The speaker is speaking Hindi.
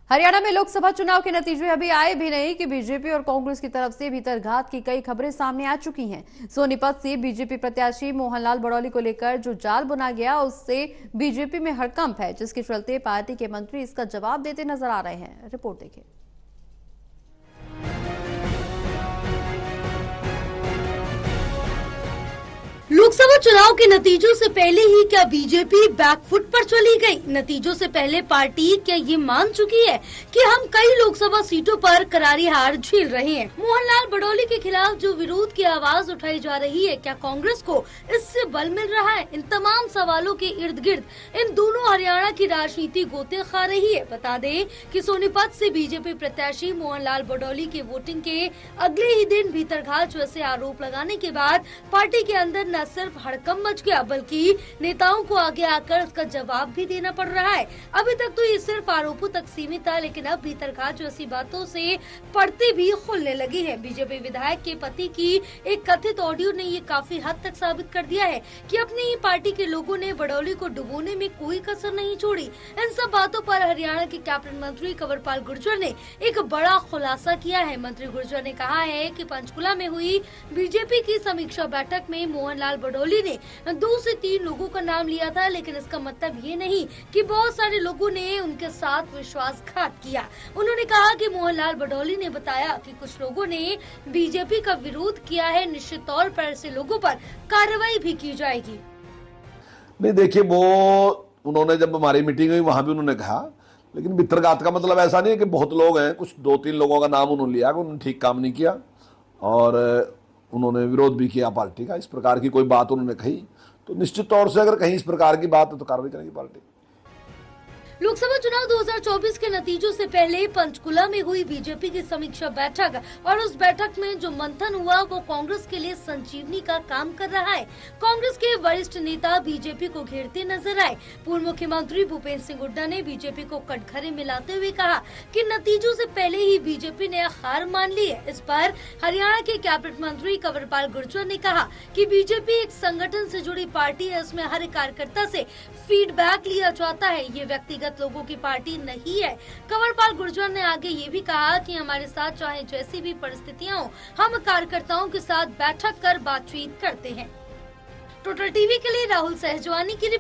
हरियाणा में लोकसभा चुनाव के नतीजे अभी आए भी नहीं कि बीजेपी और कांग्रेस की तरफ से भीतरघात की कई खबरें सामने आ चुकी हैं। सोनीपत से बीजेपी प्रत्याशी मोहनलाल बड़ौली को लेकर जो जाल बुना गया उससे बीजेपी में हड़कंप है, जिसके चलते पार्टी के मंत्री इसका जवाब देते नजर आ रहे हैं। रिपोर्ट देखिए। लोकसभा चुनाव के नतीजों से पहले ही क्या बीजेपी बैकफुट पर चली गई? नतीजों से पहले पार्टी क्या ये मान चुकी है कि हम कई लोकसभा सीटों पर करारी हार झेल रहे हैं? मोहनलाल बड़ौली के खिलाफ जो विरोध की आवाज उठाई जा रही है, क्या कांग्रेस को इससे बल मिल रहा है? इन तमाम सवालों के इर्द गिर्द इन दोनों हरियाणा की राजनीति गोते खा रही है। बता दें कि सोनीपत से बीजेपी प्रत्याशी मोहनलाल बड़ौली के वोटिंग के अगले ही दिन भीतरघात जैसे आरोप लगाने के बाद पार्टी के अंदर न सिर्फ हड़कंप मच गया, बल्कि नेताओं को आगे आकर उसका जवाब भी देना पड़ रहा है। अभी तक तो ये सिर्फ आरोपों तक सीमित था, लेकिन अब भीतरघात जैसी बातों से पर्दे भी खुलने लगे हैं। बीजेपी विधायक के पति की एक कथित ऑडियो ने ये काफी हद तक साबित कर दिया है कि अपनी ही पार्टी के लोगों ने बड़ौली को डुबोने में कोई कसर नहीं छोड़ी। इन सब बातों पर हरियाणा के कैबिनेट मंत्री कंवरपाल गुर्जर ने एक बड़ा खुलासा किया है। मंत्री गुर्जर ने कहा है कि पंचकुला में हुई बीजेपी की समीक्षा बैठक में मोहनलाल बड़ौली ने 2 से 3 लोगों का नाम लिया था, लेकिन इसका मतलब ये नहीं कि बहुत सारे लोगों ने उनके साथ विश्वासघात किया। उन्होंने कहा कि मोहनलाल बड़ौली ने बताया कि कुछ लोगों ने बीजेपी का विरोध किया है, निश्चित तौर पर ऐसे लोगों पर कार्रवाई भी की जाएगी। नहीं, देखिए, वो उन्होंने जब हमारी मीटिंग हुई वहां भी उन्होंने कहा, लेकिन भीतरघात का मतलब ऐसा नहीं है कि बहुत लोग हैं। कुछ 2-3 लोगों का नाम उन्होंने लिया, उन्होंने ठीक काम नहीं किया और उन्होंने विरोध भी किया पार्टी का। इस प्रकार की कोई बात उन्होंने कही तो निश्चित तौर से अगर कहीं इस प्रकार की बात है तो कार्रवाई करेगी पार्टी। लोकसभा चुनाव 2024 के नतीजों से पहले पंचकुला में हुई बीजेपी की समीक्षा बैठक और उस बैठक में जो मंथन हुआ वो कांग्रेस के लिए संजीवनी का काम कर रहा है। कांग्रेस के वरिष्ठ नेता बीजेपी को घेरते नजर आए। पूर्व मुख्यमंत्री भूपेंद्र सिंह हुड्डा ने बीजेपी को कटघरे मिलाते हुए कहा कि नतीजों से पहले ही बीजेपी ने हार मान ली है। इस पर हरियाणा के कैबिनेट मंत्री कंवरपाल गुर्जर ने कहा कि बीजेपी एक संगठन से जुड़ी पार्टी है, इसमें हर कार्यकर्ता से फीडबैक लिया जाता है। ये व्यक्तिगत लोगों की पार्टी नहीं है। कंवरपाल गुर्जर ने आगे ये भी कहा कि हमारे साथ चाहे जैसी भी परिस्थितियां हो, हम कार्यकर्ताओं के साथ बैठक कर बातचीत करते हैं। टोटल टीवी के लिए राहुल सहजवानी की रिपोर्ट।